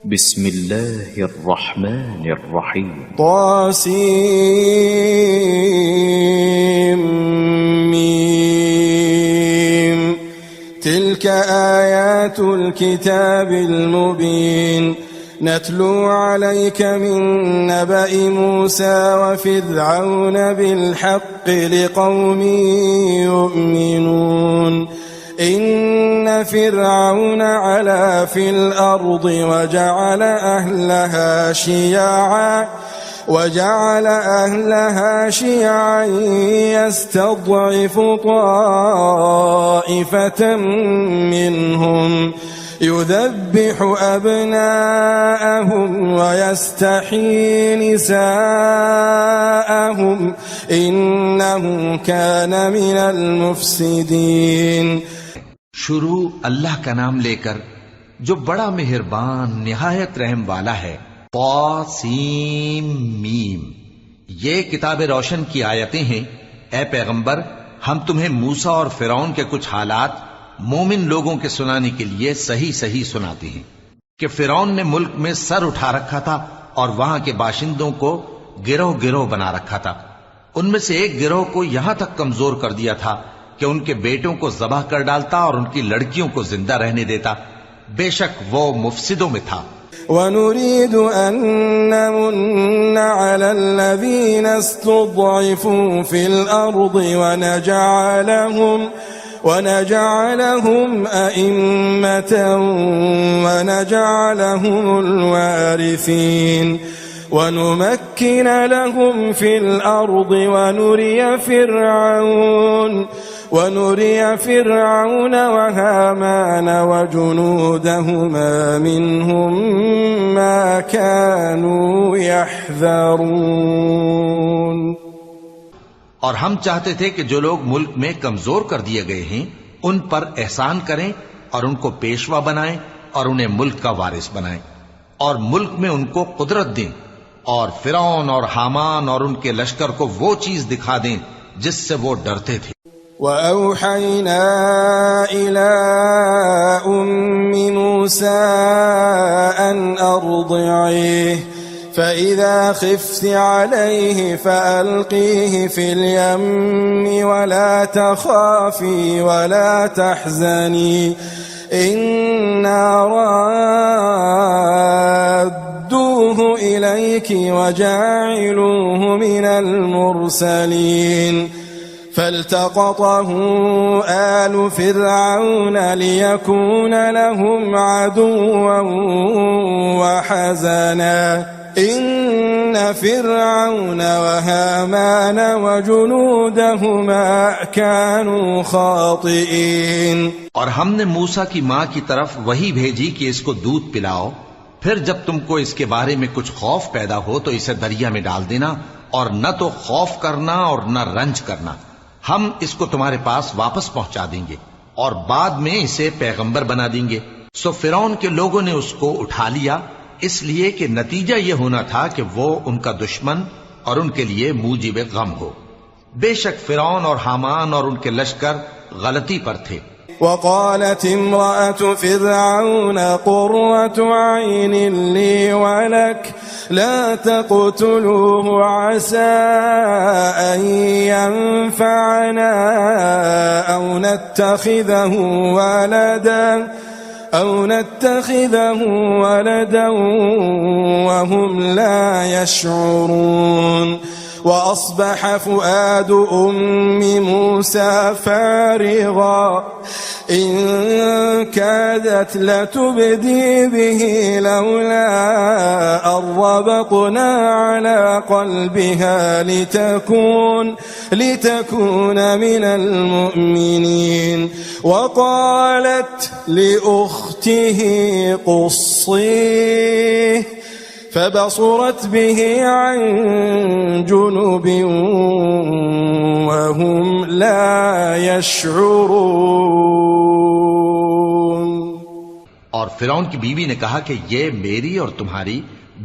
बिस्मिल्लाहिर्रहमानिर्रहीम। तासीम मीम तिल्क आयातुल किताबिल मुबीन नत्लू अलैका मिन नबइ मूसा व फिरऔन बिल हक़्क़ि लिक़ौमिन युमिनून। इन्न फिरऔन अला फिल अर्दि वजअल अहलहा शियअन यस्तضعफ ताइफतम मिनहुम युذبح अब्नाअहुम वयस्तही निसाअहुम इन्नहु कान मिनल मुफ्सिदीन। शुरू अल्लाह का नाम लेकर जो बड़ा मेहरबान निहायत रहम वाला है। तासीम मीम, ये किताब रोशन की आयतें हैं। ए पैगंबर, हम तुम्हें मूसा और फिरौन के कुछ हालात मोमिन लोगों के सुनाने के लिए सही सही सुनाते हैं कि फिरौन ने मुल्क में सर उठा रखा था और वहां के बाशिंदों को गिरोह गिरोह बना रखा था। उनमें से एक गिरोह को यहां तक कमजोर कर दिया था कि उनके बेटों को ज़बाह कर डालता और उनकी लड़कियों को जिंदा रहने देता। बेशक वो मुफसिदों में था। वनुरीदु अन नमुन्ना अलल्लज़ीना इस्तुज़इफू फिल अर्दि वनजअलहुम अइम्मतन वनजअलहुमुल वारिसीन वनुमक्किन लहुम फिल अर्दि ونري فرعون وهامان وجنودهما منهم ما كانوا يحذرون। और हम चाहते थे कि जो लोग मुल्क में कमजोर कर दिए गए हैं उन पर एहसान करें और उनको पेशवा बनाएं और उन्हें मुल्क का वारिस बनाएं और मुल्क में उनको कुदरत दें और फिरौन और हामान और उनके लश्कर को वो चीज दिखा दें जिससे वो डरते थे। वअौहयना इला उम्मि मूसा अन अर्दिईह फइज़ा खिफ्ति अलैहि फअल्क़ीहि फिल यम्मि वला तख़ाफ़ी वला तहज़नी इन्ना राद्दूहु इलैकि वजाइलूहु मिनल मुरसलीन। فالتقطه آل فرعون ليكون لهم عدوا وحزنا إن فرعون وهامان وجنودهما كانوا خاطئين। और हमने मूसा की माँ की तरफ वही भेजी कि इसको दूध पिलाओ, फिर जब तुमको इसके बारे में कुछ खौफ पैदा हो तो इसे दरिया में डाल देना और न तो खौफ करना और न रंज करना। हम इसको तुम्हारे पास वापस पहुंचा देंगे और बाद में इसे पैगंबर बना देंगे। सो फिरौन के लोगों ने उसको उठा लिया, इसलिए कि नतीजा यह होना था कि वो उनका दुश्मन और उनके लिए मूजिब गम हो। बेशक फिरौन और हामान और उनके लश्कर गलती पर थे। वक़ालत इम्रअतु फ़िरऔन क़ुर्रतु ऐन ली वलक ला तक़्तुलूहु असा अन यंफ़अना औ नत्तख़िज़हु वलदन वहुम ला यशዑरून। وأصبح فؤاد أم موسى فارغا إن كادت لتبدي به لولا أن ربطنا على قلبها لتكون من المؤمنين وقالت لأخته قصيه فبصرت به عن جنب وهم لا يشعرون। और फिरौन की बीवी ने कहा कि ये मेरी और तुम्हारी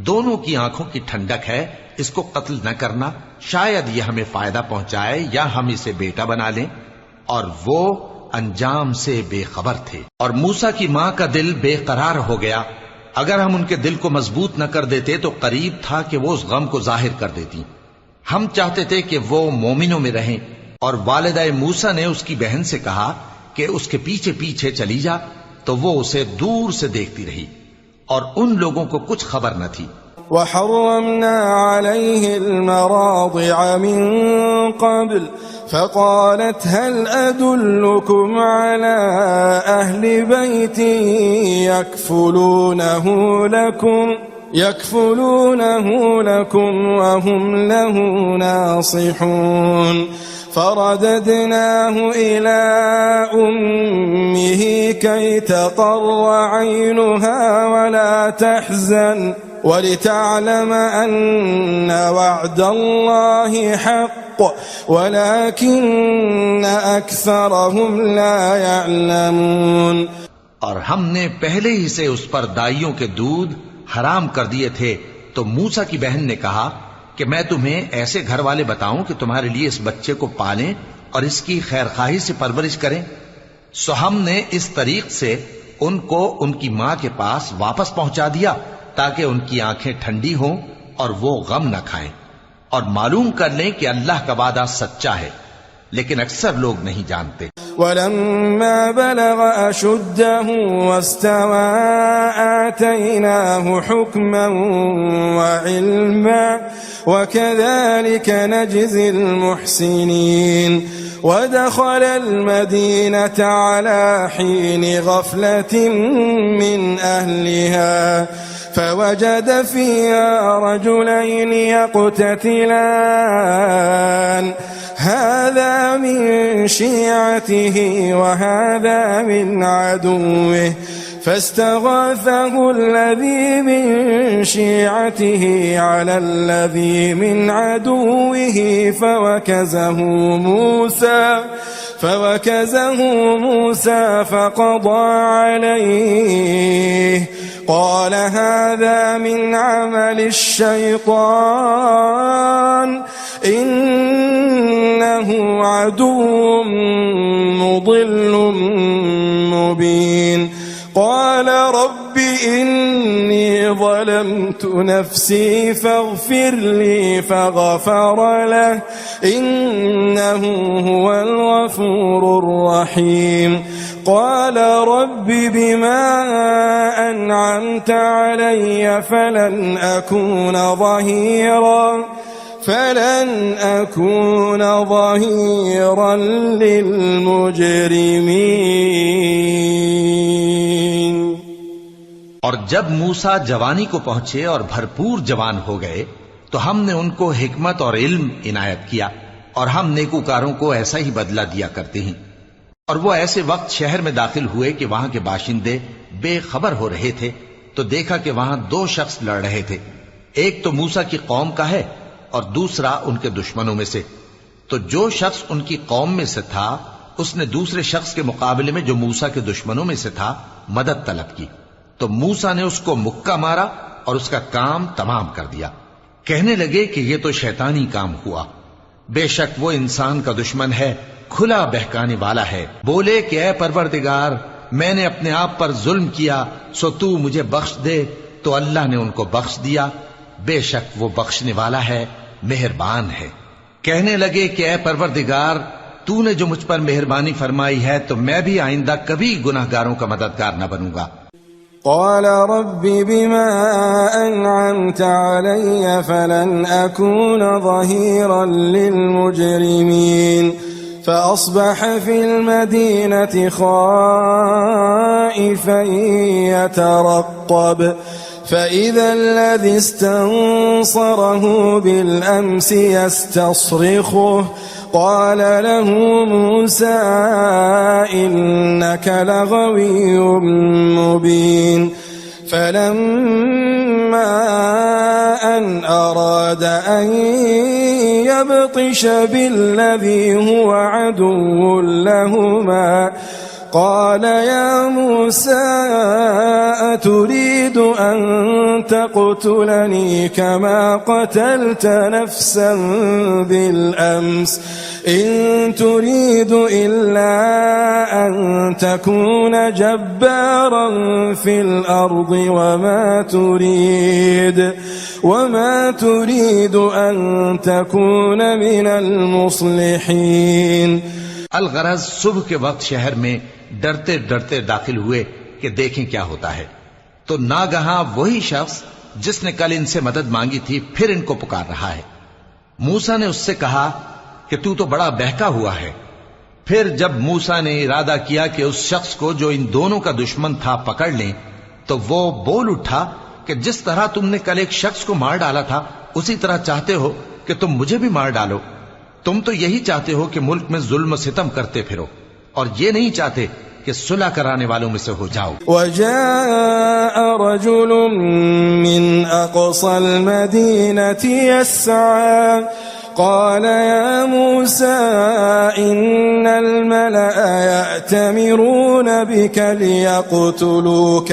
दोनों की आंखों की ठंडक है, इसको कत्ल न करना, शायद यह हमें फायदा पहुंचाए या हम इसे बेटा बना लें। और वो अंजाम से बेखबर थे। और मूसा की मां का दिल बेकरार हो गया अगर हम उनके दिल को मजबूत न कर देते तो करीब था कि वो उस गम को जाहिर कर देती। हम चाहते थे कि वो मोमिनों में रहें। और वालिदा मूसा ने उसकी बहन से कहा कि उसके पीछे पीछे चली जा, तो वो उसे दूर से देखती रही और उन लोगों को कुछ खबर न थी। وحرمنا عليه المراضع من قبل فقالت هل أدلكم على أهل بيت يكفلونه لكم وهم له ناصحون فرددناه إلى أمه كي تقر عينها ولا تحزن ولتعلم أن وعد الله حق ولكن أكثرهم لا يعلمون। और हमने पहले ही से उस पर दाइयों के दूध हराम कर दिए थे। तो मूसा की बहन ने कहा कि मैं तुम्हें ऐसे घर वाले बताऊं कि तुम्हारे लिए इस बच्चे को पालें और इसकी खैरखाही से परवरिश करें। सो हमने इस तरीक से उनको उनकी मां के पास वापस पहुंचा दिया ताकि उनकी आंखें ठंडी हों और वो गम न खाएं और मालूम कर लें कि अल्लाह का वादा सच्चा है, लेकिन अक्सर लोग नहीं जानते। वलम्मा बलग अशुद्धहु वस्तवा आतैनाहु हुक्मन व इल्मा वकज़ालिक नजज़िल मुहसिनीन ودخل المدينة على حين غفلة من أهلها فوجد فيها رجلين يقتتلان هذا من شيعته وهذا من عدوه فاستغاثه الذي من شيعته على الذي من عدوه فوكزه موسى فقضى عليه قال هذا من عمل الشيطان إنه عدو مضل مبين قال رب إني ظلمت نفسي فاغفر لي فغفر له إنه هو الغفور الرحيم قال رب بما أنعمت علي فلن أكون ظهيرا للمجرمين। और जब मूसा जवानी को पहुंचे और भरपूर जवान हो गए तो हमने उनको हिकमत और इल्म इनायत किया और हम नेकूकारों को ऐसा ही बदला दिया करते हैं। और वो ऐसे वक्त शहर में दाखिल हुए कि वहां के बाशिंदे बेखबर हो रहे थे तो देखा कि वहां दो शख्स लड़ रहे थे, एक तो मूसा की कौम का है और दूसरा उनके दुश्मनों में से। तो जो शख्स उनकी कौम में से था उसने दूसरे शख्स के मुकाबले में जो मूसा के दुश्मनों में से था मदद तलब की। तो मूसा ने उसको मुक्का मारा और उसका काम तमाम कर दिया। कहने लगे कि ये तो शैतानी काम हुआ, बेशक वो इंसान का दुश्मन है, खुला बहकाने वाला है। बोले कि ऐ परवरदिगार, मैंने अपने आप पर जुल्म किया, सो तू मुझे बख्श दे। तो अल्लाह ने उनको बख्श दिया, बेशक वो बख्शने वाला है, मेहरबान है। कहने लगे कि ऐ परवरदिगार, तूने जो मुझ पर मेहरबानी फरमाई है तो मैं भी आइंदा कभी गुनाहगारों का मददगार न बनूंगा। قال رب بما أنعمت علي فلن أكون ظهيرا للمجرمين فأصبح في المدينة خائفا يترقب فإذا الذي استنصره بالأمس يستصرخه قال له موسى إنك لغوي مبين فلما أن أراد أن يبطش بالذي هو عدو لهما قال يا موسى أتريد أن تقتلني كما قتلت نفسا بالأمس إن تريد إلا أن تكون جبارا في الأرض وما تريد أن تكون من المصلحين। अलगरज सुबह के वक्त शहर में डरते डरते दाखिल हुए कि देखें क्या होता है, तो नागहां वही शख्स जिसने कल इनसे मदद मांगी थी फिर इनको पुकार रहा है। मूसा ने उससे कहा कि तू तो बड़ा बहका हुआ है। फिर जब मूसा ने इरादा किया कि उस शख्स को जो इन दोनों का दुश्मन था पकड़ लें, तो वो बोल उठा कि जिस तरह तुमने कल एक शख्स को मार डाला था उसी तरह चाहते हो कि तुम मुझे भी मार डालो। तुम तो यही चाहते हो कि मुल्क में जुल्म सितम करते फिरो और ये नहीं चाहते कि सुलह कराने वालों में से हो जाओ। वजाअ रजुलुम मिन अक़सल मदीनति यस्आ क़ाल या मूसा इन्नल मलअ यअतमिरून बिक लियक़्तुलूक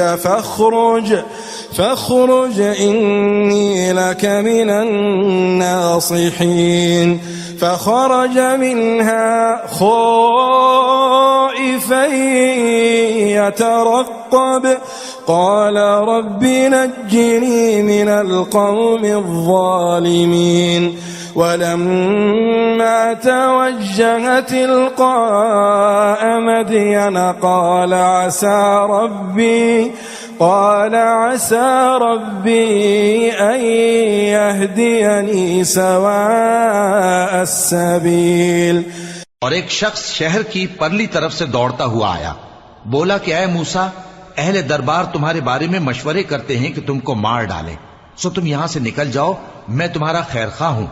फ़ख़्रुज इन्नी लक मिनन नासिहीन। فخرج منها خائفا يترقب قال رب نجني من القوم الظالمين ولما توجه تلقاء مدين قال عسى ربي أن يهديني سواء السبيل। और एक शख्स शहर की परली तरफ से दौड़ता हुआ आया, बोला कि ऐ मूसा, अहले दरबार तुम्हारे बारे में मशवरे करते हैं कि तुमको मार डालें, सो तुम यहां से निकल जाओ, मैं तुम्हारा खैरख्वाह हूं।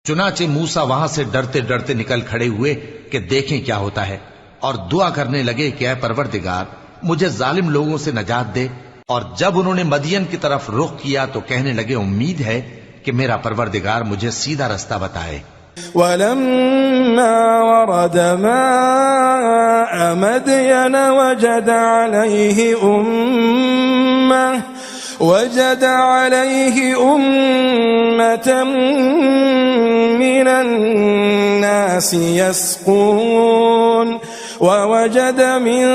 चुनाचे मूसा वहां से डरते डरते निकल खड़े हुए कि देखें क्या होता है, और दुआ करने लगे कि ऐ परवरदिगार, मुझे जालिम लोगों से नजात दे। और जब उन्होंने मदियन की तरफ रुख किया तो कहने लगे, उम्मीद है कि मेरा परवरदिगार मुझे सीधा रास्ता बताए। वलम्मा वरद माअ मदयन वजद अलैहि उम्मतन मिनन नासि यस्कून ववजद मिन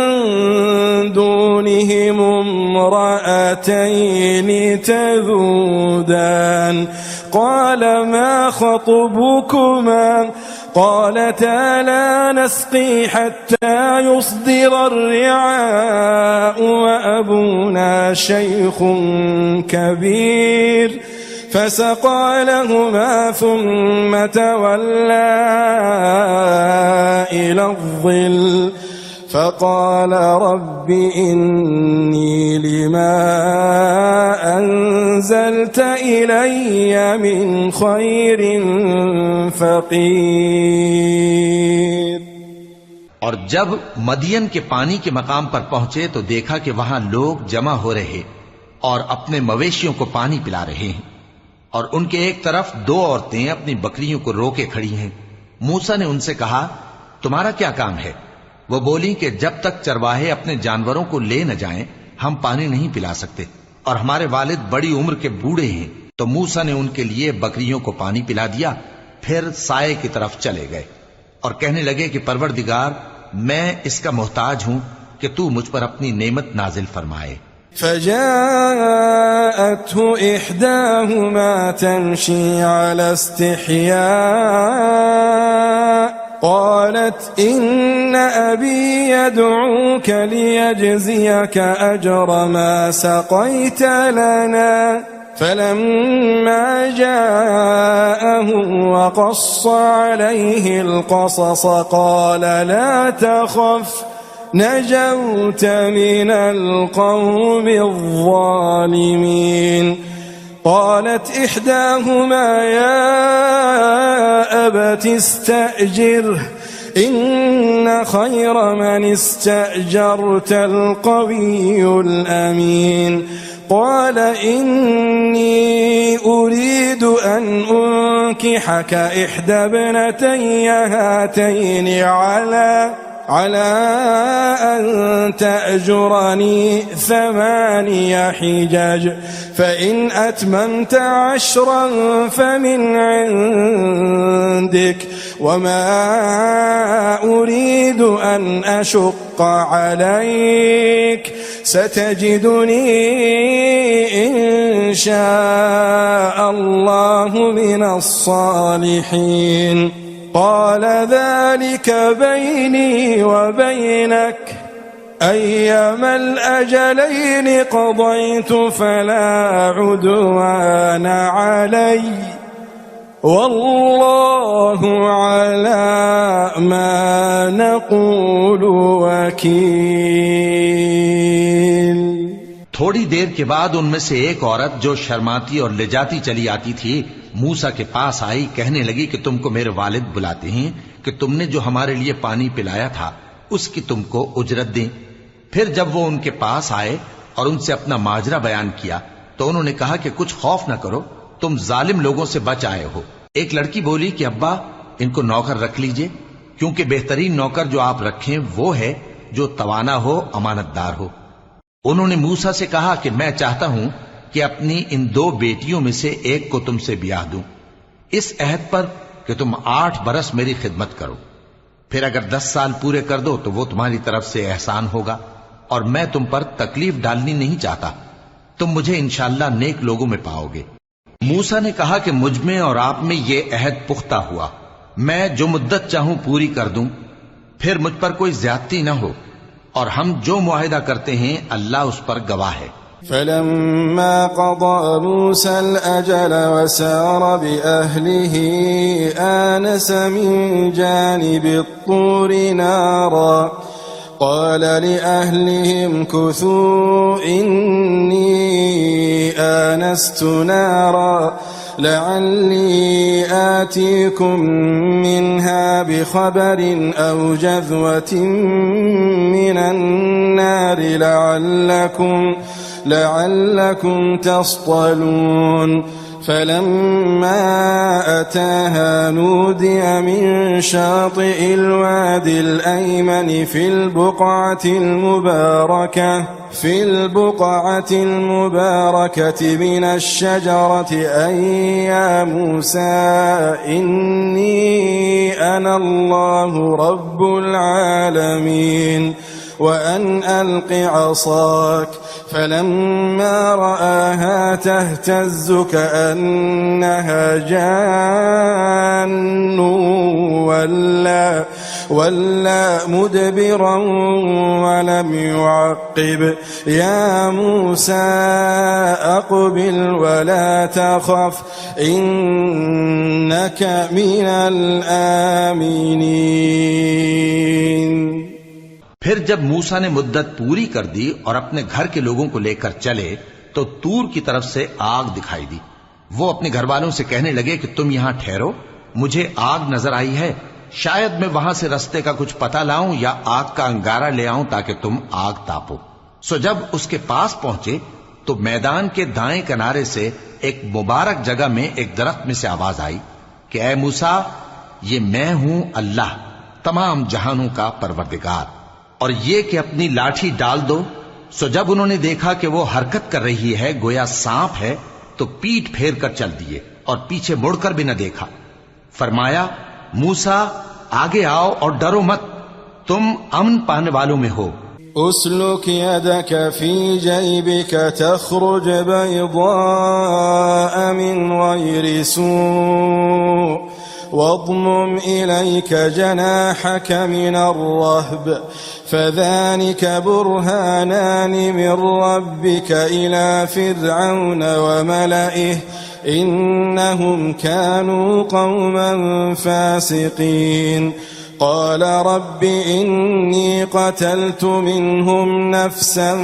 दूनिहिम इम्रअतैन तज़ूदान قال ما خطبكما قالتا لا نسقي حتى يصدر الرعاء وأبونا شيخ كبير فسقى لهما ثم تولى إلى الظل فقال رب إني لما أنزلت إلي من خير فقير। और जब मदियन के पानी के मकाम पर पहुंचे तो देखा कि वहां लोग जमा हो रहे और अपने मवेशियों को पानी पिला रहे हैं, और उनके एक तरफ दो औरतें अपनी बकरियों को रोके खड़ी हैं। मूसा ने उनसे कहा, तुम्हारा क्या काम है? वो बोली कि जब तक चरवाहे अपने जानवरों को ले न जाएं, हम पानी नहीं पिला सकते, और हमारे वालिद बड़ी उम्र के बूढ़े हैं। तो मूसा ने उनके लिए बकरियों को पानी पिला दिया, फिर साये की तरफ चले गए और कहने लगे कि परवरदिगार, मैं इसका मोहताज हूं कि तू मुझ पर अपनी नेमत नाजिल फरमाए। फजाअतहु इहदाहुमा तमशी अला इस्तिहया قالت إن أبي يدعوك ليجزيك أجر ما سقيت لنا فلما جاءه وقص عليه القصص قال لا تخف نجوت من القوم الظالمين قالت إحداهما يا أبت استأجره إن خير من استأجرت القوي الأمين قال إني أريد أن أنكحك إحدى ابنتي هاتين على أن تأجرني 8 حجج فإن أتممت 10 فمن عندك وما أريد أن أشق عليك ستجدني إن شاء الله من الصالحين قال ذلك بيني وبينك أيما الأجلين قضيت فلا عدوان علي والله على ما نقول وكيل। थोड़ी देर के बाद उनमें से एक औरत जो शर्माती और लिजाती चली आती थी मूसा के पास आई, कहने लगी कि तुमको मेरे वालिद बुलाते हैं कि तुमने जो हमारे लिए पानी पिलाया था उसकी तुमको उजरत दें। फिर जब वो उनके पास आए और उनसे अपना माजरा बयान किया तो उन्होंने कहा कि कुछ खौफ न करो, तुम जालिम लोगों से बच आए हो। एक लड़की बोली कि अब्बा इनको नौकर रख लीजिए, क्योंकि बेहतरीन नौकर जो आप रखें वो है जो तवाना हो, अमानतदार हो। उन्होंने मूसा से कहा कि मैं चाहता हूं कि अपनी इन 2 बेटियों में से एक को तुमसे ब्याह दूं, इस अहद पर कि तुम 8 बरस मेरी खिदमत करो, फिर अगर 10 साल पूरे कर दो तो वो तुम्हारी तरफ से एहसान होगा और मैं तुम पर तकलीफ डालनी नहीं चाहता, तुम मुझे इंशाअल्लाह नेक लोगों में पाओगे। मूसा ने कहा कि मुझ में और आप में ये अहद पुख्ता हुआ, मैं जो मुद्दत चाहूं पूरी कर दूं, फिर मुझ पर कोई ज्यादती न हो, और हम जो मुआहिदा करते हैं अल्लाह उस पर गवाह है। فلما قضى موسى الأجل وسار بأهله آنس من جانب الطور نارا قال لأهلهم كثوا إني آنست نارا لعلي آتيكم منها بخبر أو جذوة من النار لعلكم تصطلون فلما أتاها نودي من شاطئ الوادي الأيمن في البقعة المباركة من الشجرة أن يا موسى إني أنا الله رب العالمين وأن ألق عصاك فلما رآها تهتز كأنها جان ولا مدبرا ولم يعقب يا موسى أقبل ولا تخف إنك من الآمنين। फिर जब मूसा ने मुद्दत पूरी कर दी और अपने घर के लोगों को लेकर चले तो तूर की तरफ से आग दिखाई दी। वो अपने घर वालों से कहने लगे कि तुम यहां ठहरो, मुझे आग नजर आई है, शायद मैं वहां से रास्ते का कुछ पता लाऊं या आग का अंगारा ले आऊं ताकि तुम आग तापो। सो जब उसके पास पहुंचे तो मैदान के दाएं किनारे से एक मुबारक जगह में एक दरख्त में से आवाज आई कि ऐ मूसा, ये मैं हूं अल्लाह तमाम जहानों का परवरदिगार, और ये कि अपनी लाठी डाल दो। सो जब उन्होंने देखा कि वो हरकत कर रही है गोया सांप है तो पीठ फेर कर चल दिए और पीछे मुड़कर भी न देखा। फरमाया, मूसा आगे आओ और डरो मत, तुम अमन पाने वालों में हो। उसलुक यदक फी जैबिक तखरुज बैदाअ मिन गैरि सू' واضمم إليك جناحك من الرهب فذلك برهانان من ربك إلى فرعون وملئه إنهم كانوا قوما فاسقين قال رب إني قتلت منهم نفسا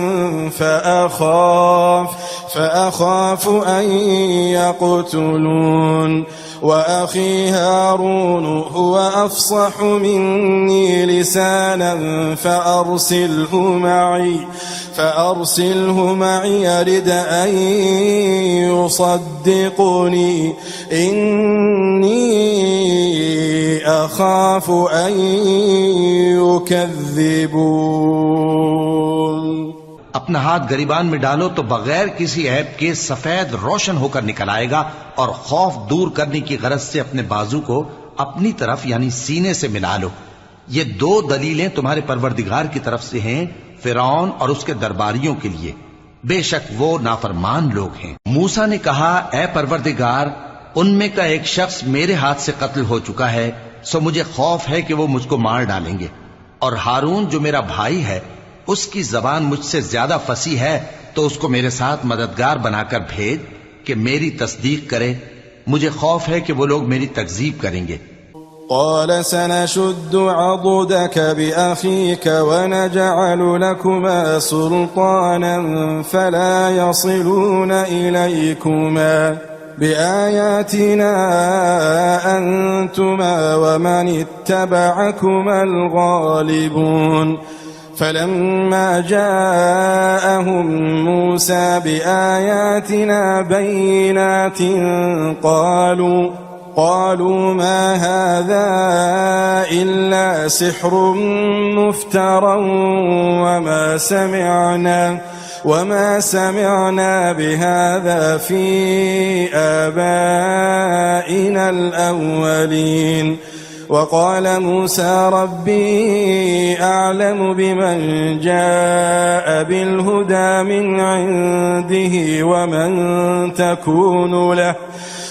فأخاف أن يقتلون وأخي هارون هو أفصح مني لسانا فأرسله معي يرد أن يصدقني إني أخاف أن يكذبون। अपना हाथ गरीबान में डालो तो बगैर किसी ऐब के सफेद रोशन होकर निकल आएगा, और खौफ दूर करने की गरज से अपने बाजू को अपनी तरफ यानी सीने से मिला लो। ये दो दलीलें तुम्हारे परवरदिगार की तरफ से हैं फिरौन और उसके दरबारियों के लिए, बेशक वो नाफरमान लोग हैं। मूसा ने कहा, ए परवरदिगार, उनमें का एक शख्स मेरे हाथ से कत्ल हो चुका है, सो मुझे खौफ है कि वो मुझको मार डालेंगे, और हारून जो मेरा भाई है उसकी जबान मुझसे ज्यादा फसी है, तो उसको मेरे साथ मददगार बनाकर भेज कि मेरी तस्दीक करे। मुझे खौफ है कि वो लोग मेरी तकजीब करेंगे। قال سنشد عضدك بأخيك ونجعل لكما سلطانا فلا يصلون إليكما بآياتنا أنتما ومن اتبعكما الغالبون فلما جاءهم موسى بآياتنا بينات قالوا ما هذا إلا سحر مفترى وما سمعنا بهذا في آبائنا الأولين وقال موسى ربي أعلم بمن جاء بالهدى من عنده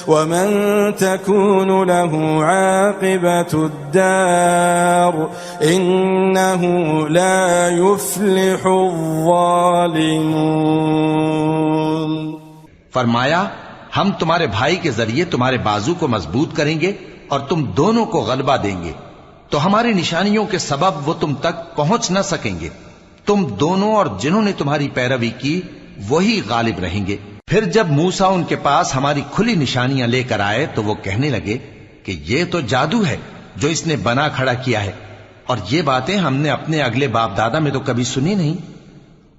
ومن تكون له عاقبة الدار إنه لا يفلح الظالمون। फरमाया, हम तुम्हारे भाई के जरिए तुम्हारे बाजू को मजबूत करेंगे और तुम दोनों को गलबा देंगे, तो हमारी निशानियों के सबब वो तुम तक पहुंच न सकेंगे। तुम दोनों और जिन्होंने तुम्हारी पैरवी की वही गालिब रहेंगे। फिर जब मूसा उनके पास हमारी खुली निशानियां लेकर आए तो वो कहने लगे कि ये तो जादू है जो इसने बना खड़ा किया है, और ये बातें हमने अपने अगले बाप दादा में तो कभी सुनी नहीं।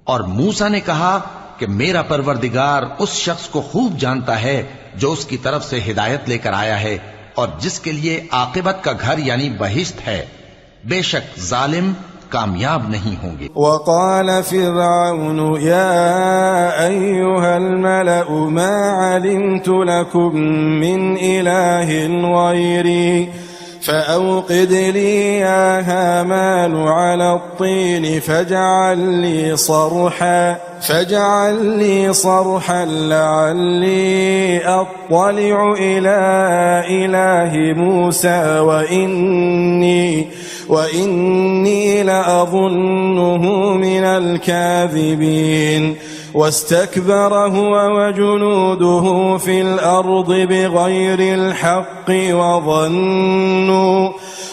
और मूसा ने कहा कि मेरा परवरदिगार उस शख्स को खूब जानता है जो उसकी तरफ से हिदायत लेकर आया है और जिसके लिए आकिबत का घर यानी बहिश्त है। बेशक जालिम कामयाब नहीं होंगे। वक़ाल फ़िरऔन या अय्युहल मलअ मा अलिमतु लकुम मिन इलाहिन ग़ैरी फ़अौक़िद ली या हामान अला त्तीन फ़जअल ली सरहन लअल्ली अत्तलिअ इला इलाहि मूसा وإني لأظنه من الكاذبين واستكبر هو وجنوده في الأرض بغير الحق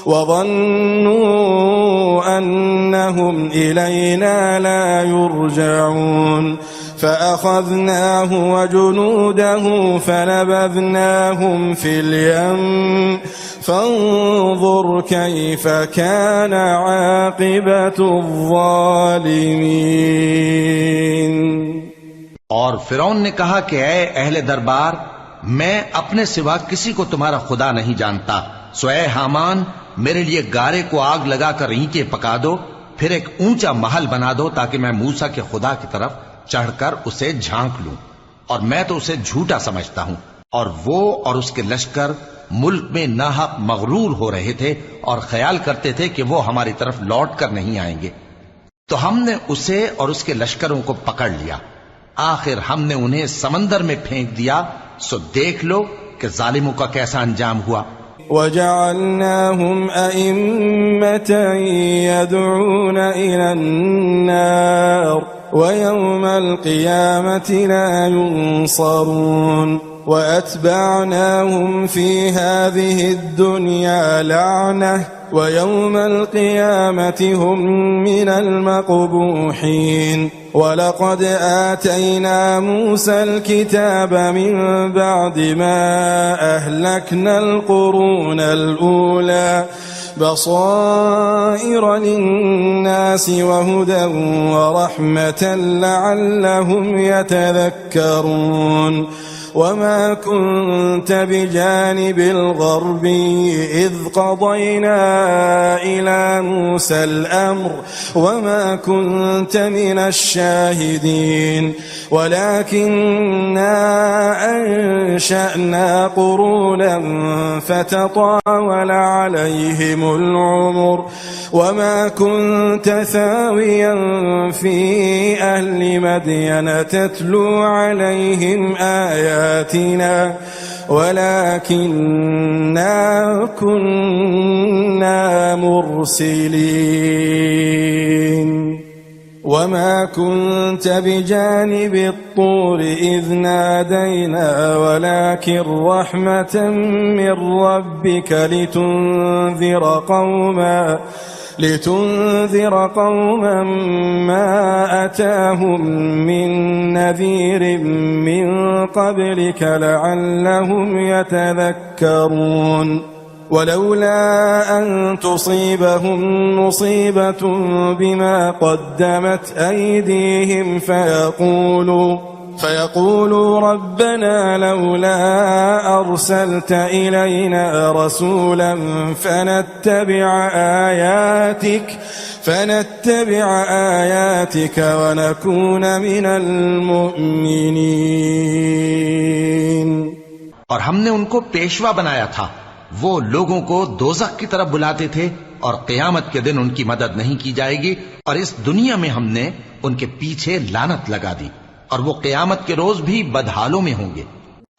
وظنوا أنهم إلينا لا يرجعون فأخذناه وجنوده فنبذناهم في اليم فانظر كيف كان عاقبة الظالمين। और फिरौन ने कहा कि ऐ अहले दरबार, मैं अपने सिवा किसी को तुम्हारा खुदा नहीं जानता, सो ऐ हामान मेरे लिए गारे को आग लगाकर ईंटें पका दो, फिर एक ऊंचा महल बना दो ताकि मैं मूसा के खुदा की तरफ चढ़कर उसे झांक लूं। और मैं तो उसे झूठा समझता हूं, और वो और उसके लश्कर मुल्क में नाहक मगरूर हो रहे थे और ख्याल करते थे कि वो हमारी तरफ लौट कर नहीं आएंगे। तो हमने उसे और उसके लश्करों को पकड़ लिया, आखिर हमने उन्हें समंदर में फेंक दिया। सो देख लो कि जालिमों का कैसा अंजाम हुआ। वजअलनाहुम अइम्मतन यदऊन इलन्नार वयौमल क़ियामति ला युनसरून वअत्बअनाहुम फ़ी हाज़िहि दुनिया लअनह वयौमल क़ियामति हुम मिनल मक़बूहीन वलक़द आतैना मूसल किताब मिन बअद मा अहलकनल क़ुरूनल ऊला बसाइर लिन्नास वहुदन वरहमतन लअल्लहुम यतज़क्करून وما كنت بجانب الغربي إذ قضينا إلى موسى الأمر وما كنت من الشاهدين ولكننا أنشأنا قرونا فتطاول عليهم العمر وما كنت ثاويا في أهل مدين تتلو عليهم آياتنا ولكننا كنا مرسلين وما كنت بجانب الطور إذ نادينا ولكن رحمة من ربك لتنذر قوما ما أتاهم من نذير من قبلك لعلهم يتذكرون ولولا أن تصيبهم مصيبة بما قدمت أيديهم فيقولوا ربنا لولا أرسلت إلينا رسولا فنتبع آياتك ونكون من المؤمنين। और हमने उनको पेशवा बनाया था, वो लोगों को दोज़ख की तरफ बुलाते थे और क़यामत के दिन उनकी मदद नहीं की जाएगी और इस दुनिया में हमने उनके पीछे लानत लगा दी और वो क़यामत के रोज भी बदहालों में होंगे।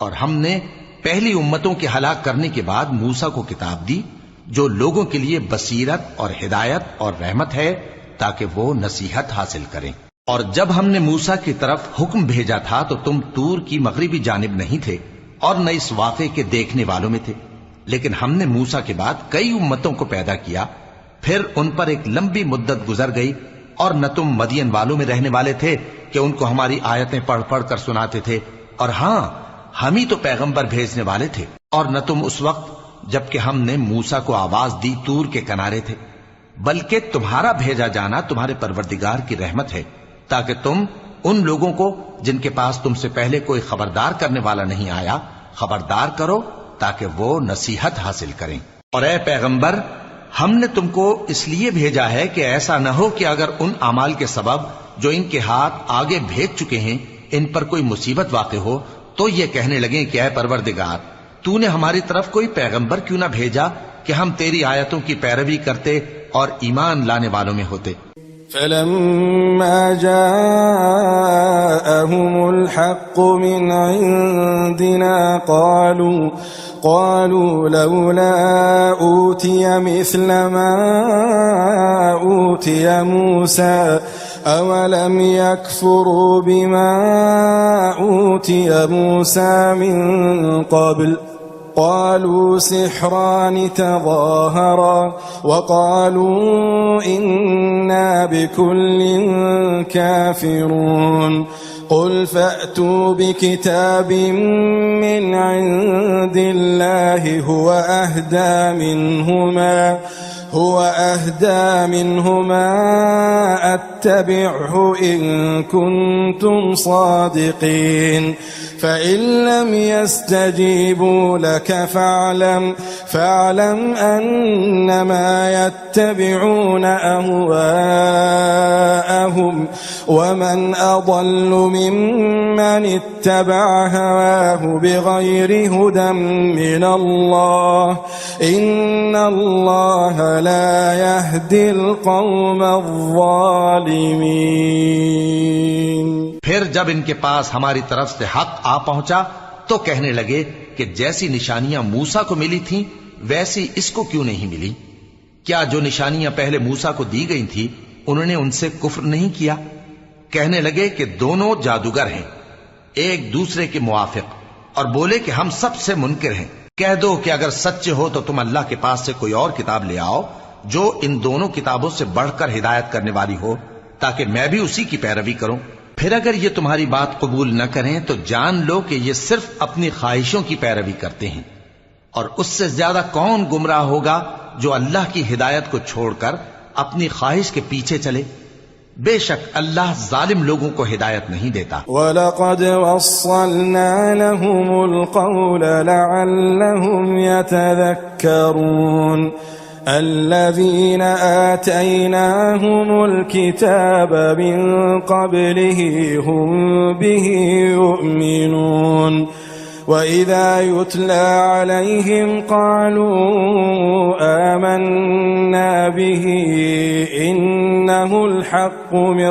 और हमने पहली उम्मतों के हलाक करने के बाद मूसा को किताब दी जो लोगों के लिए बसीरत और हिदायत और रहमत है ताकि वो नसीहत हासिल करें। और जब हमने मूसा की तरफ हुक्म भेजा था तो तुम तूर की मगरिबी जानिब नहीं थे और न इस वाक़े के देखने वालों में थे, लेकिन हमने मूसा के बाद कई उम्मतों को पैदा किया, फिर उन पर एक लंबी मुद्दत गुजर गई और न तुम मदियन वालों में रहने वाले थे कि उनको हमारी आयतें पढ़ पढ़ कर सुनाते थे, और हां हम ही तो पैगंबर भेजने वाले थे। और न तुम उस वक्त जबकि हमने मूसा को आवाज दी तूर के किनारे थे, बल्कि तुम्हारा भेजा जाना तुम्हारे परवरदिगार की रहमत है ताकि तुम उन लोगों को जिनके पास तुमसे पहले कोई खबरदार करने वाला नहीं आया खबरदार करो ताकि वो नसीहत हासिल करें। और ए पैगंबर, हमने तुमको इसलिए भेजा है कि ऐसा न हो कि अगर उन अमाल के सबब जो इनके हाथ आगे भेज चुके हैं इन पर कोई मुसीबत वाक़े हो तो ये कहने लगे कि ऐ परवरदिगार, तूने हमारी तरफ कोई पैगंबर क्यों ना भेजा कि हम तेरी आयतों की पैरवी करते और ईमान लाने वालों में होते। فلما جاءهم الحق من عندنا قالوا لولا أوتي مثل ما أوتي موسى أولم يكفروا بما أوتي موسى من قبل قالوا سحران تظاهرا وقالوا إنا بكل كافرون قل فأتوا بكتاب من عند الله هو أهدى منهما أتبعه إن كنتم صادقين فإن لم يستجيبوا لك فاعلم أنما يتبعون أهواءهم ومن أضل ممن اتبع هواه بغير هدى من الله إن الله لا يهدي القوم الظالمين। फिर जब इनके पास हमारी तरफ से हक आ पहुंचा तो कहने लगे कि जैसी निशानियां मूसा को मिली थीं वैसी इसको क्यों नहीं मिली? क्या जो निशानियां पहले मूसा को दी गई थी उन्होंने उनसे कुफ्र नहीं किया? कहने लगे कि दोनों जादूगर हैं एक दूसरे के मुआफिक, और बोले कि हम सबसे मुनकिर हैं। कह दो कि अगर सच्चे हो तो तुम अल्लाह के पास से कोई और किताब ले आओ जो इन दोनों किताबों से बढ़कर हिदायत करने वाली हो ताकि मैं भी उसी की पैरवी करूं। फिर अगर ये तुम्हारी बात कबूल न करें तो जान लो कि ये सिर्फ अपनी ख्वाहिशों की पैरवी करते हैं, और उससे ज्यादा कौन गुमराह होगा जो अल्लाह की हिदायत को छोड़कर अपनी ख्वाहिश के पीछे चले। बेशक अल्लाह जालिम लोगों को हिदायत नहीं देता। वलक़द वस्सलना लहुमुल क़ौल लअल्लहुम यतज़क्करून अल्लज़ीना आतैनाहुमुल किताब मिन क़ब्लिही हुम बिही युमिनून वइज़ा युतला अलैहिम क़ालू आमन्ना बिही इन्नहुल हक़्क़ु मिन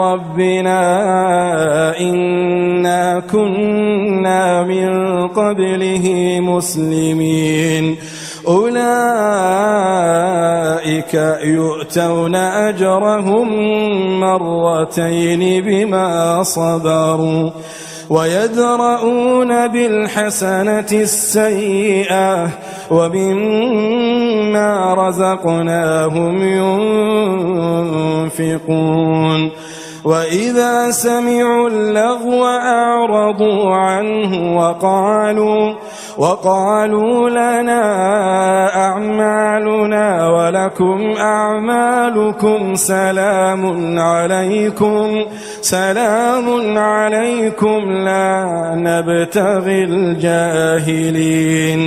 रब्बिना इन्ना कुन्ना मिन क़ब्लिही मुस्लिमीन उलाइक यु'तौन अजरहुम मर्रतैन बिमा सबरू वयद्रऊन बिलहसनति अस्सय्यिअ वमिम्मा रज़क़नाहुम युनफ़िक़ून वइज़ा समि'ू اللغو أعرضوا عنه وقالوا لنا أعمالنا ولكم أعمالكم سلام عليكم لا نبتغي الجاهلين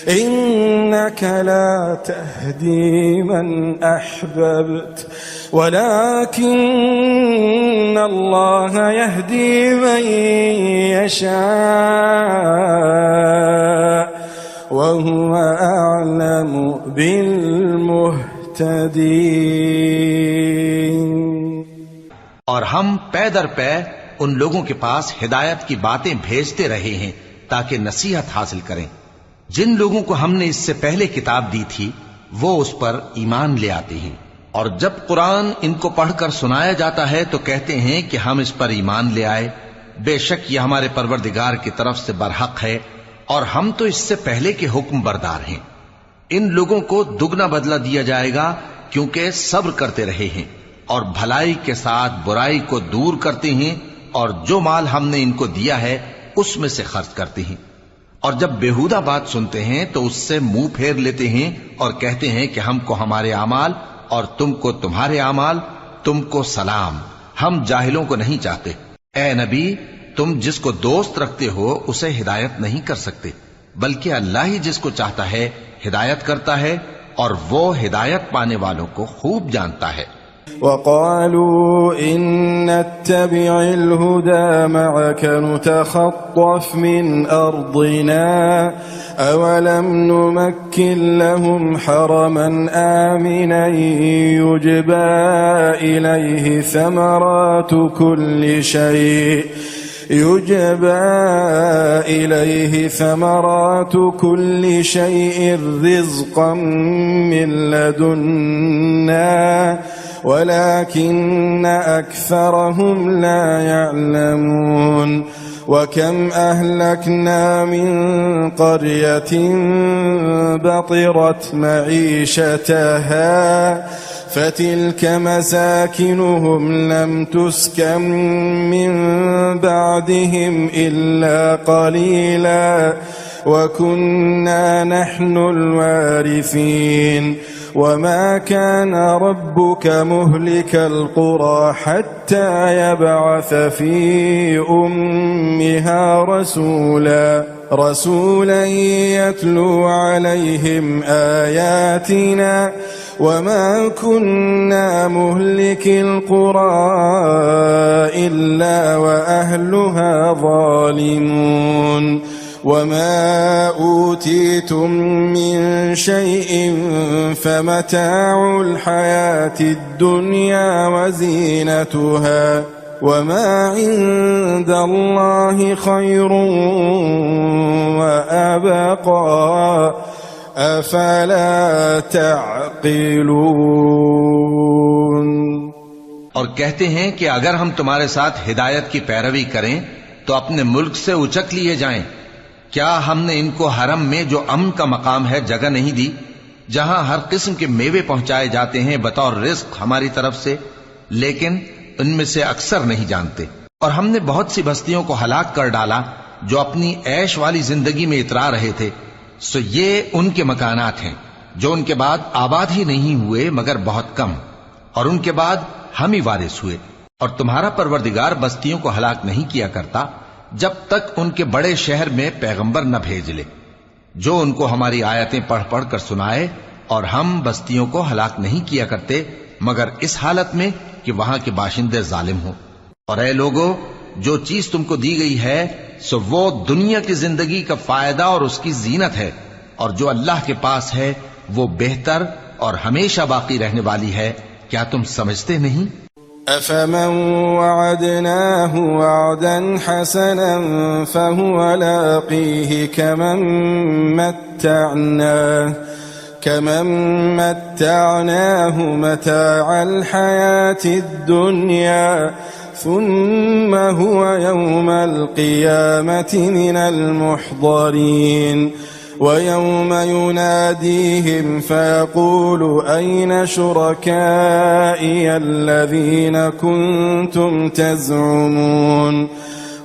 إنك لا تهدي من أحببت ولكن الله يهدي من يشاء وهو أعلم بالمهتدين। और हम पै दर पै उन लोगों के पास हिदायत की बातें भेजते रहे हैं ताकि नसीहत हासिल करें। जिन लोगों को हमने इससे पहले किताब दी थी वो उस पर ईमान ले आते हैं, और जब कुरान इनको पढ़कर सुनाया जाता है तो कहते हैं कि हम इस पर ईमान ले आए। बेशक ये हमारे परवरदिगार की तरफ से बरहक है और हम तो इससे पहले के हुक्म बरदार हैं। इन लोगों को दुगना बदला दिया जाएगा क्योंकि सब्र करते रहे हैं और भलाई के साथ बुराई को दूर करते हैं, और जो माल हमने इनको दिया है उसमें से खर्च करते हैं। और जब बेहुदा बात सुनते हैं तो उससे मुंह फेर लेते हैं और कहते हैं कि हमको हमारे आमाल और तुमको तुम्हारे आमाल, तुमको सलाम, हम जाहिलों को नहीं चाहते। ए नबी, तुम जिसको दोस्त रखते हो उसे हिदायत नहीं कर सकते, बल्कि अल्लाह ही जिसको चाहता है हिदायत करता है, और वो हिदायत पाने वालों को खूब जानता है। وقالوا إن نتبع الهدى معك نتخطف من أرضنا أولم نمكن لهم حرما آمنا يجبى إليه ثمرات كل شيء رزقا من لدنا ولكن أكثرهم لا يعلمون وكم أهلكنا من قرية بطرت معيشتها فتلك مساكنهم لم تسكن من بعدهم إلا قليلا وكنا نحن الوارثين وما كان ربك مهلك القرى حتى يبعث في أمها رسولا يتلو عليهم آياتنا وما كنا مهلك القرى إلا وأهلها ظالمون وما أوتيتم من شيء فمتاع الحياة الدنيا وزينتها وما عند الله خير وأبقى أفلا تعقلون। और कहते हैं कि अगर हम तुम्हारे साथ हिदायत की पैरवी करें तो अपने मुल्क से उचक लिए जाएं। क्या हमने इनको हरम में जो अमन का मकाम है जगह नहीं दी, जहां हर किस्म के मेवे पहुंचाए जाते हैं बतौर रिस्क हमारी तरफ से, लेकिन उनमें से अक्सर नहीं जानते। और हमने बहुत सी बस्तियों को हलाक कर डाला जो अपनी ऐश वाली जिंदगी में इतरा रहे थे, सो ये उनके मकानात हैं। जो उनके बाद आबाद ही नहीं हुए मगर बहुत कम, और उनके बाद हम ही वारिस हुए। और तुम्हारा परवरदिगार बस्तियों को हलाक नहीं किया करता जब तक उनके बड़े शहर में पैगंबर न भेज ले, जो उनको हमारी आयतें पढ़ पढ़ कर सुनाए, और हम बस्तियों को हलाक नहीं किया करते मगर इस हालत में कि वहां के बाशिंदे जालिम हो। और ऐ लोगो, जो चीज तुमको दी गई है सो वो दुनिया की जिंदगी का फायदा और उसकी जीनत है, और जो अल्लाह के पास है वो बेहतर और हमेशा बाकी रहने वाली है। क्या तुम समझते नहीं? अफमन वअदनाहु वअदन हसनन फहुव लाक़ीहि कमन मत्तअनाहु मताअल हयातिद दुनिया थुम्म हुव यौमल क़ियामति मिनल मुहज़रीन वयौम युनादीहिम फयक़ूलु ऐन शुरकाई अल्लज़ीन कुन्तुम तज़उमून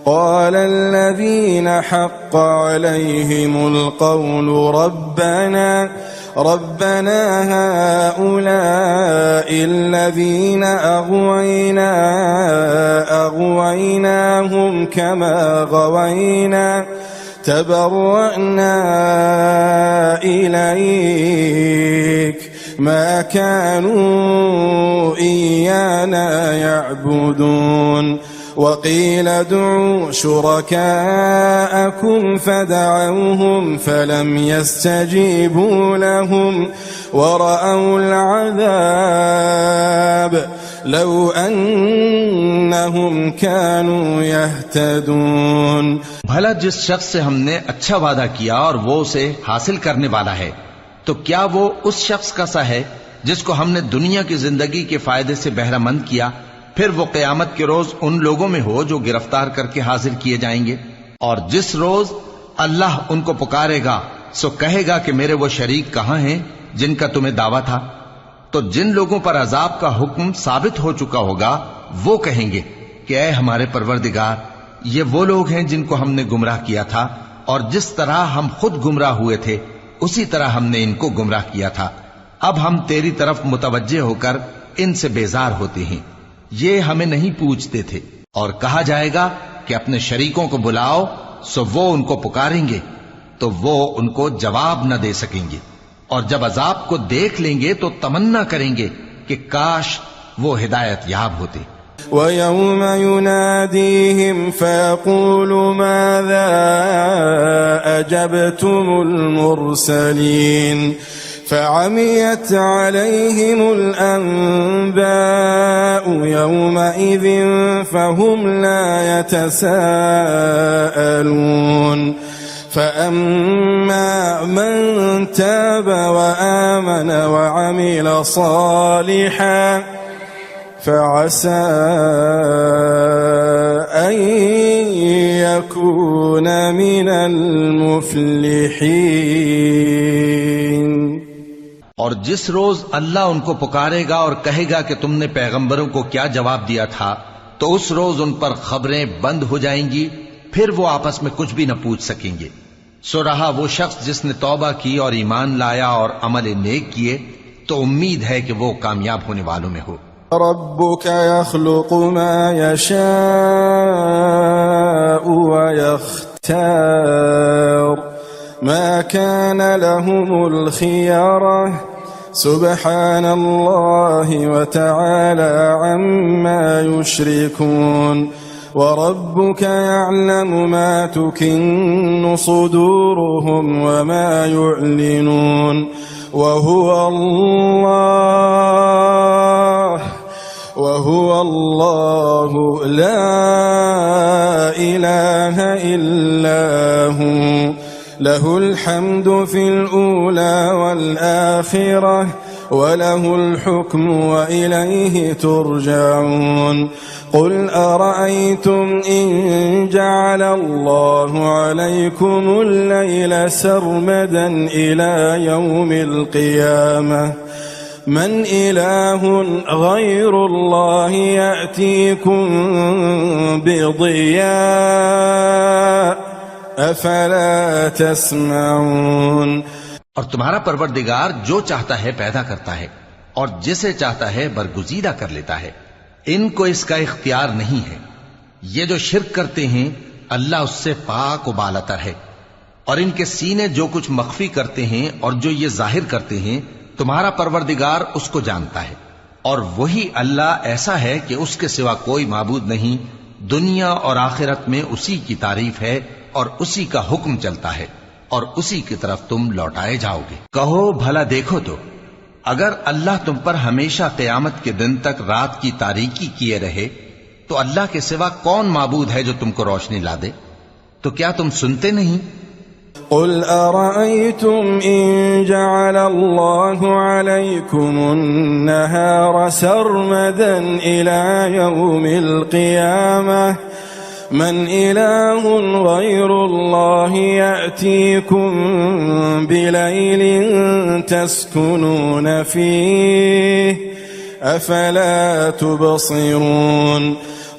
क़ाल अल्लज़ीन हक़्क़ अलैहिमुल क़ौलु रब्बना हाउलाइ अल्लज़ीन अग़वैनाहुम कमा ग़वैना तबर्रअना इलैक मा कानू इय्याना यअबुदून वक़ील उदዑ शुरकाअकुम फदअवहुम फलम यस्तजीबू लहुम वरअउल अज़ाब लौ अन्नहुम कानू यहतदून। भला जिस शख्स से हमने अच्छा वादा किया और वो उसे हासिल करने वाला है, तो क्या वो उस शख्स का सा है जिसको हमने दुनिया की जिंदगी के फायदे से बहरामंद किया, फिर वो क़यामत के रोज उन लोगों में हो जो गिरफ्तार करके हाजिर किए जाएंगे। और जिस रोज अल्लाह उनको पुकारेगा सो कहेगा कि मेरे वो शरीक कहां हैं जिनका तुम्हें दावा था। तो जिन लोगों पर अजाब का हुक्म साबित हो चुका होगा वो कहेंगे कि ऐ हमारे परवरदिगार, ये वो लोग हैं जिनको हमने गुमराह किया था, और जिस तरह हम खुद गुमराह हुए थे उसी तरह हमने इनको गुमराह किया था। अब हम तेरी तरफ मुतवज्जे होकर इनसे बेजार होते हैं, ये हमें नहीं पूछते थे। और कहा जाएगा कि अपने शरीकों को बुलाओ, सो वो उनको पुकारेंगे तो वो उनको जवाब न दे सकेंगे, और जब अजाब को देख लेंगे तो तमन्ना करेंगे कि काश वो हिदायत याब होते। वयौम युनादीहिम फयक़ूलु माज़ा अजबतुमुल मुरसलीन फअमियत अलैहिमुल अन्बाउ यौमइज़िन फहुम ला यतसाअलून फअम्मा मन ताब वआमन वअमिल सालिहान फअसा अन यकून मिनल मुफ्लिहीन। और जिस रोज अल्लाह उनको पुकारेगा और कहेगा कि तुमने पैगंबरों को क्या जवाब दिया था, तो उस रोज उन पर खबरें बंद हो जाएंगी, फिर वो आपस में कुछ भी न पूछ सकेंगे। सो रहा वो शख्स जिसने तौबा की और ईमान लाया और अमल नेक किए, तो उम्मीद है कि वो कामयाब होने वालों में हो। रब्बुक यख्लुकु मा यशाअ व यख्तार मा कान लहुमुल खियरा सुब्हानल्लाहि व तआला अम्मा युश्रिकून वरब्बुक यअलमु मा तुकिन्नु सुदूरुहुम व मा युअलिनून वहुव अल्लाहु ला इलाहा इल्ला हु लहुल हम्दु फिल ऊला वल आखिरह वलहुल हुक्मु व इलैहि तुरजऊन। क़ुल अरअय्तुम इन जअलल्लाहु अलैकुमुल लैला सर्मदन इला यौमिल क़ियामह मन इलाहुन गैरुल्लाहि यअतीकुम बिदिया अफला तस्मऊन। और तुम्हारा परवरदिगार जो चाहता है पैदा करता है और जिसे चाहता है बरगुजीदा कर लेता है। इनको इसका इख्तियार नहीं है। ये जो शिर्क करते हैं अल्लाह उससे पाक व बालातर है। और इनके सीने जो कुछ मख्फी करते हैं और जो ये जाहिर करते हैं तुम्हारा परवरदिगार उसको जानता है। और वही अल्लाह ऐसा है कि उसके सिवा कोई माबूद नहीं। दुनिया और आखिरत में उसी की तारीफ है और उसी का हुक्म चलता है और उसी की तरफ तुम लौटाए जाओगे। कहो भला देखो तो अगर अल्लाह तुम पर हमेशा क़यामत के दिन तक रात की तारीकी किए रहे तो अल्लाह के सिवा कौन माबूद है जो तुमको रोशनी ला दे? तो क्या तुम सुनते नहीं? क़ुल अरअयतुम इन जअल अल्लाहु अलैकुमुन-नहार सरमदन इला यौमिल क़ियामह मन इलाहुन ग़ैरुल्लाहि यअतीकुम बिलैलिन तस्कुनून फ़ीहि अफ़ला तुबसिरून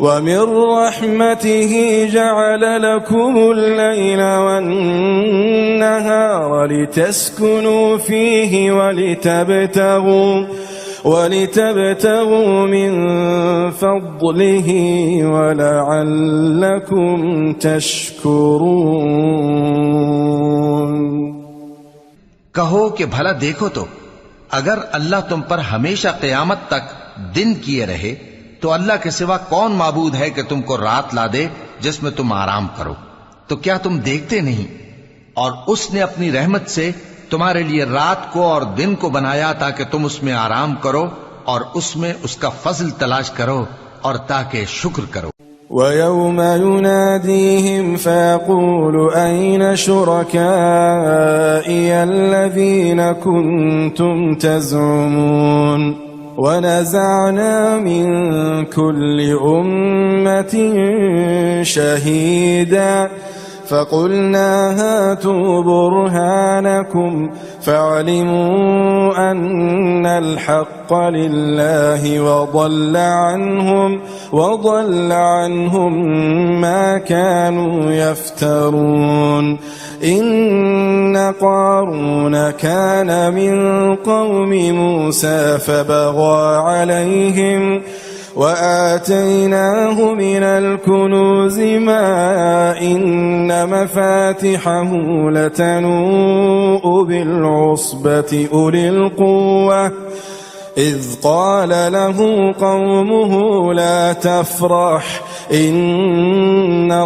वमिन रहमतिहि जअल लकुमुल लैला वन्नहार लितस्कुनू फ़ीहि वलितबतगू मिन फ़ज़लिहि वलअल्लकुम तशकुरून। कहो कि भला देखो तो अगर अल्लाह तुम पर हमेशा क़यामत तक दिन किए रहे तो अल्लाह के सिवा कौन माबूद है कि तुमको रात ला दे जिसमें तुम आराम करो? तो क्या तुम देखते नहीं? और उसने अपनी रहमत से तुम्हारे लिए रात को और दिन को बनाया ताकि तुम उसमें आराम करो और उसमें उसका फजल तलाश करो और ताकि शुक्र करो। वयौम युनादीहिम फयक़ूलु ऐन शुरकाई अल्लज़ीना कुन्तुम तज़उमून वनज़अना मिन कुल्लि उम्मतिन शहीदा फ़क़ुल्ना हातू बुरहानकुम फ़अलिमू अन्नल हक़्क़ लिल्लाहि वज़ल्ल अन्हुम मा कानू यफ़्तरून। इन्न क़ारून कान मिन क़ौमि मूसा फ़बग़ा अलैहिम वआतैनाहु मिनल कुनूज़ि मा इन्न मफ़ातिहहु लतनू'ु बिल'उस्बति उलिल क़ुव्वह इज़ क़ाल लहु क़ौमुहु ला तफ़रह इन्नल्लाह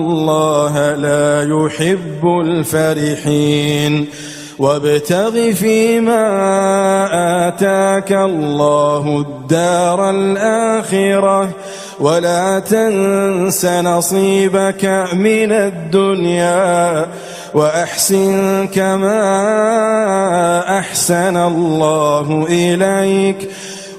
ला युहिब्बुल फ़रिहीन। वब्तग़ि फ़ीमा आताक अल्लाहु द्दारल आख़िरह वला तंस नसीबक मिनद दुनिया वअहसिन कमा अहसन अल्लाहु इलैक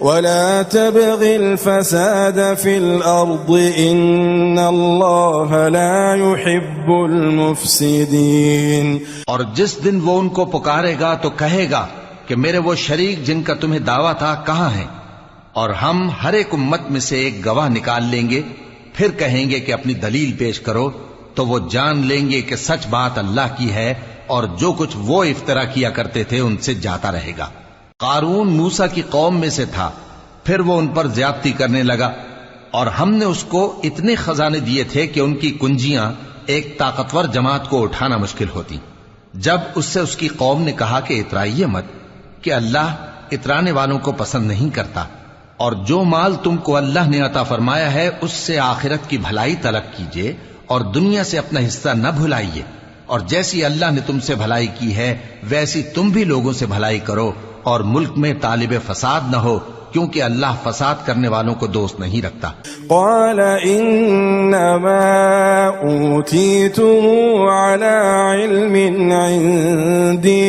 वला तबग़िल फ़साद फ़िल अर्द इन्नल्लाह ला युहिब्बुल मुफ़्सिदीन। और जिस दिन वो उनको पुकारेगा तो कहेगा कि मेरे वो शरीक जिनका तुम्हें दावा था कहाँ हैं? और हम हर एक उम्मत में से एक गवाह निकाल लेंगे। फिर कहेंगे कि अपनी दलील पेश करो तो वो जान लेंगे कि सच बात अल्लाह की है और जो कुछ वो इफ्तरा किया करते थे उनसे जाता रहेगा। कारून मूसा की कौम में से था, फिर वो उन पर ज्यादती करने लगा और हमने उसको इतने खजाने दिए थे कि उनकी कुंजियां एक ताकतवर जमात को उठाना मुश्किल होती। जब उससे उसकी कौम ने कहा कि इतराइए मत, कि अल्लाह इतराने वालों को पसंद नहीं करता, और जो माल तुमको अल्लाह ने अता फरमाया है उससे आखिरत की भलाई तलब कीजिए और दुनिया से अपना हिस्सा न भुलाइए, और जैसी अल्लाह ने तुमसे भलाई की है वैसी तुम भी लोगों से भलाई करो और मुल्क में तालिबे फसाद न हो, क्योंकि अल्लाह फसाद करने वालों को दोस्त नहीं रखता। क़ाल इन्नमा ऊतीतुहु अला इल्मिन इंदी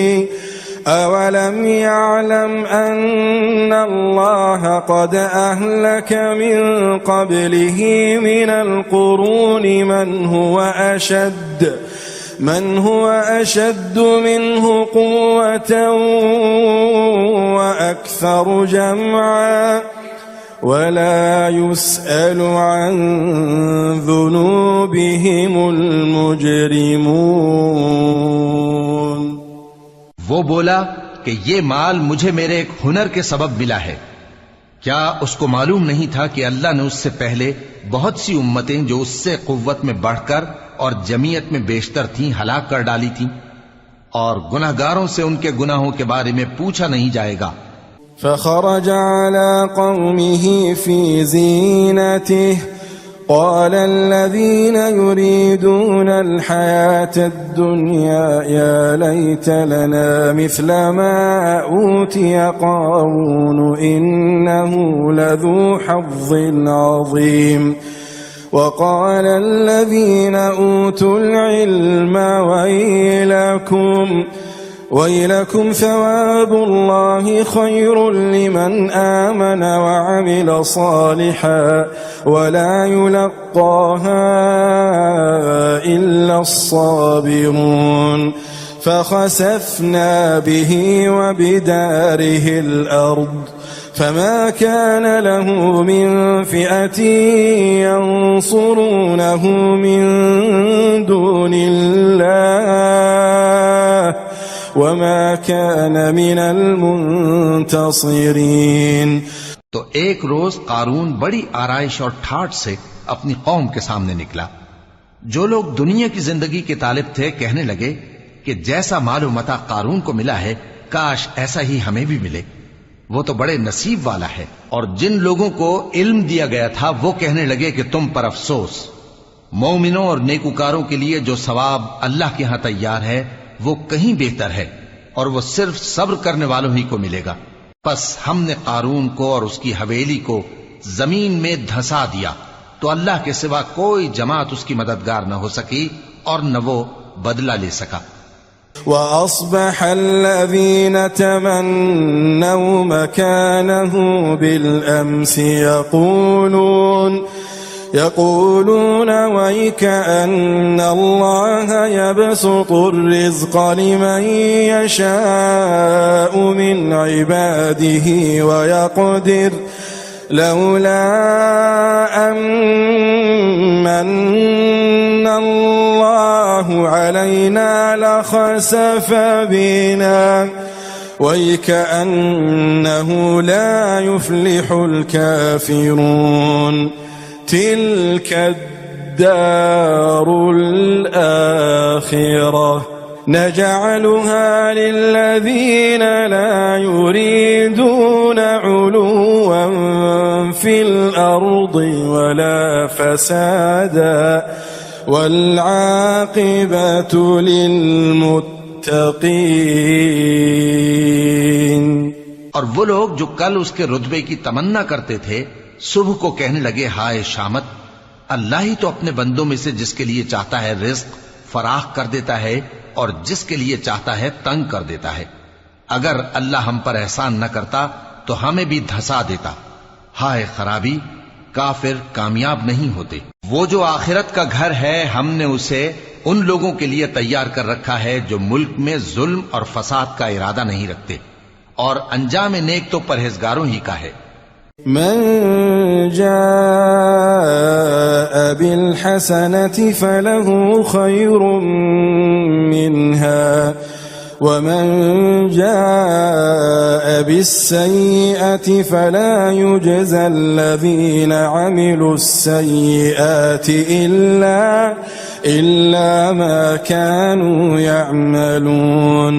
अवलम यअलम अन्नल्लाह क़द अहलक मिन क़ब्लिही मिनल क़ुरूनि मन हुव अशद्द मिन्हु क़ुव्वतन व अक्सर जमअ वला युस्अलु अन ज़ुनूबिहिमुल मुजरिमून। वो बोला कि ये माल मुझे मेरे एक हुनर के सबब मिला है। क्या उसको मालूम नहीं था कि अल्लाह ने उससे पहले बहुत सी उम्मतें जो उससे कुव्वत में बढ़कर और जमीयत में बेशतर थीं हलाक कर डाली थीं, और गुनहगारों से उनके गुनाहों के बारे में पूछा नहीं जाएगा। فخرج على قومه في زينته قال الذين يريدون الحياة الدنيا يا ليت لنا مثل ما أوتي قارون إنه لذو حظ عظيم وقال الذين أوتوا العلم ويلكم ثواب الله خير لمن آمن وعمل صالحا ولا يلقاها إلا الصابرون فخسفنا به وبداره الأرض فما كان له من فئة ينصرونه من دون الله وما كان من المنتصرين। तो एक रोज कारून बड़ी आराइश और ठाठ से अपनी कौम के सामने निकला। जो लोग दुनिया की जिंदगी के तालिब थे कहने लगे कि जैसा मालूम मता कारून को मिला है, काश ऐसा ही हमें भी मिले, वो तो बड़े नसीब वाला है। और जिन लोगों को इल्म दिया गया था वो कहने लगे कि तुम पर अफसोस, मोमिनों और नेकुकारों के लिए जो सवाब अल्लाह के यहां तैयार है वो कहीं बेहतर है, और वो सिर्फ सब्र करने वालों ही को मिलेगा। बस हमने कारून को और उसकी हवेली को जमीन में धंसा दिया, तो अल्लाह के सिवा कोई जमात उसकी मददगार न हो सकी और न वो बदला ले सका। وأصبح الذين تمنوا مكانه بالأمس يقولون ويكأن الله يبسط الرزق لمن يشاء من عباده ويقدر لولا أمن الله علينا لخسف بنا ويكأنه لا يفلح الكافرون تلك الدار الآخرة نجعلها للذين لا يريدون علوا في الأرض ولا فسادا والعاقبة للمتقين। और वो लोग जो कल उसके रुतबे की तमन्ना करते थे सुबह को कहने लगे, हाय शामत, अल्लाह ही तो अपने बंदों में से जिसके लिए चाहता है रिज्क फराख कर देता है और जिसके लिए चाहता है तंग कर देता है। अगर अल्लाह हम पर एहसान न करता तो हमें भी धंसा देता। हाय खराबी, काफिर कामयाब नहीं होते। वो जो आखिरत का घर है हमने उसे उन लोगों के लिए तैयार कर रखा है जो मुल्क में जुल्म और फसाद का इरादा नहीं रखते, और अंजाम नेक तो परहेजगारों ही का है। मन जाअ बिलहसनति फलहु खैरुम मिन्हा वमन जाअ बिस्सय्यिअति फला युज्ज़ा अल्लज़ीना अमिलुस्सय्यिआति इल्ला मा कानू यअमलून।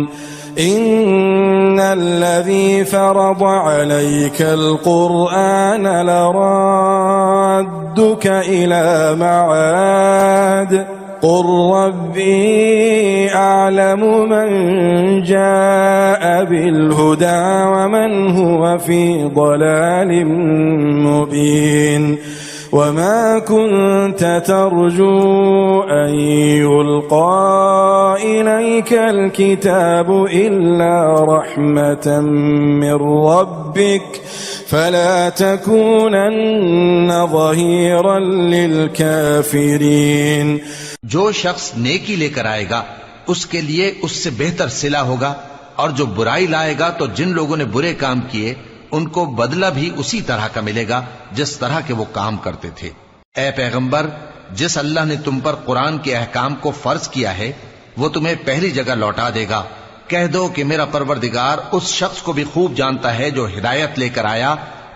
إن الذي فرض عليك القرآن لرادك إلى معاد قل ربي أعلم من جاء بالهدى ومن هو في ضلال مبين وما كنت ترجو أن يلقى إليك الكتاب إلا رحمة من ربك فلا تكونن ظهيرا للكافرين। जो शख्स नेकी लेकर आएगा उसके लिए उससे बेहतर सिला होगा, और जो बुराई लाएगा तो जिन लोगों ने बुरे काम किए उनको बदला भी उसी तरह का मिलेगा जिस तरह के वो काम करते थे। ए पैगंबर, जिस अल्लाह ने तुम पर कुरान के अहकाम को फर्ज किया है वो तुम्हें पहली जगह लौटा देगा कह दो कि मेरा परवरदिगार उस शख्स को भी खूब जानता है जो हिदायत लेकर आया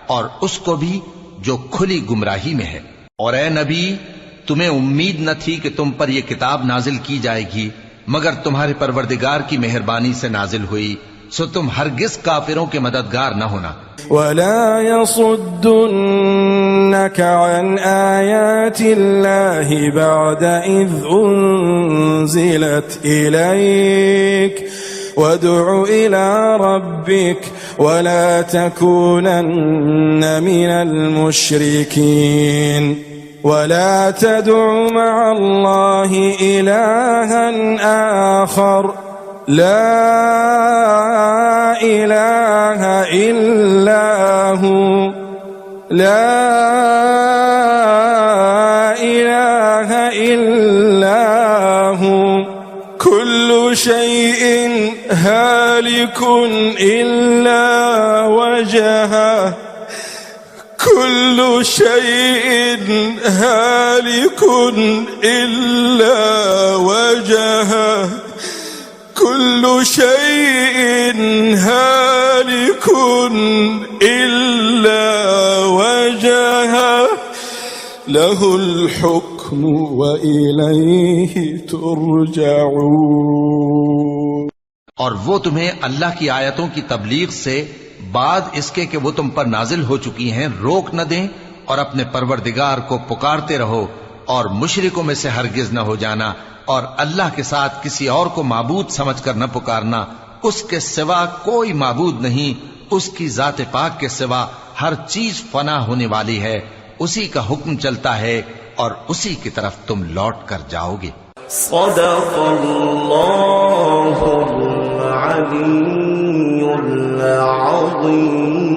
और उसको भी जो खुली गुमराही में है। और ए नबी, तुम्हें उम्मीद न थी कि तुम पर यह किताब नाजिल की जाएगी, मगर तुम्हारे परवरदिगार की मेहरबानी से नाजिल हुई, सो तुम हरगिज काफिरों के मददगार न होना। वला यसुद्दुन्नक अन आयातिल्लाहि बअद इज़ उन्ज़िलत इलैक वदउ इला रब्बिक वला तकूनन्न मिनल मुश्रिकीन वला तदउ मअल्लाहि इलाहन आखर ला इलाहा इल्ला हु ला इलाहा इल्ला हु कुल्लु शैइन हालिकुन इल्ला वजहा कुल्लु शैइन हालिकुन इल्ला वजहा कुल्लु शैइन हालिकुन इल्ला वजहा लहुल हुक्मु व इलैहि तुरजऊन। और वो तुम्हें अल्लाह की आयतों की तबलीग से बाद इसके कि वो तुम पर नाजिल हो चुकी हैं रोक न दें, और अपने परवरदिगार को पुकारते रहो और मुशरिकों में से हरगिज न हो जाना, और अल्लाह के साथ किसी और को माबूद समझकर न पुकारना। उसके सिवा कोई माबूद नहीं, उसकी जात पाक के सिवा हर चीज फना होने वाली है, उसी का हुक्म चलता है और उसी की तरफ तुम लौट कर जाओगे। सदक़ल्लाहुल अलीयुल अज़ीम।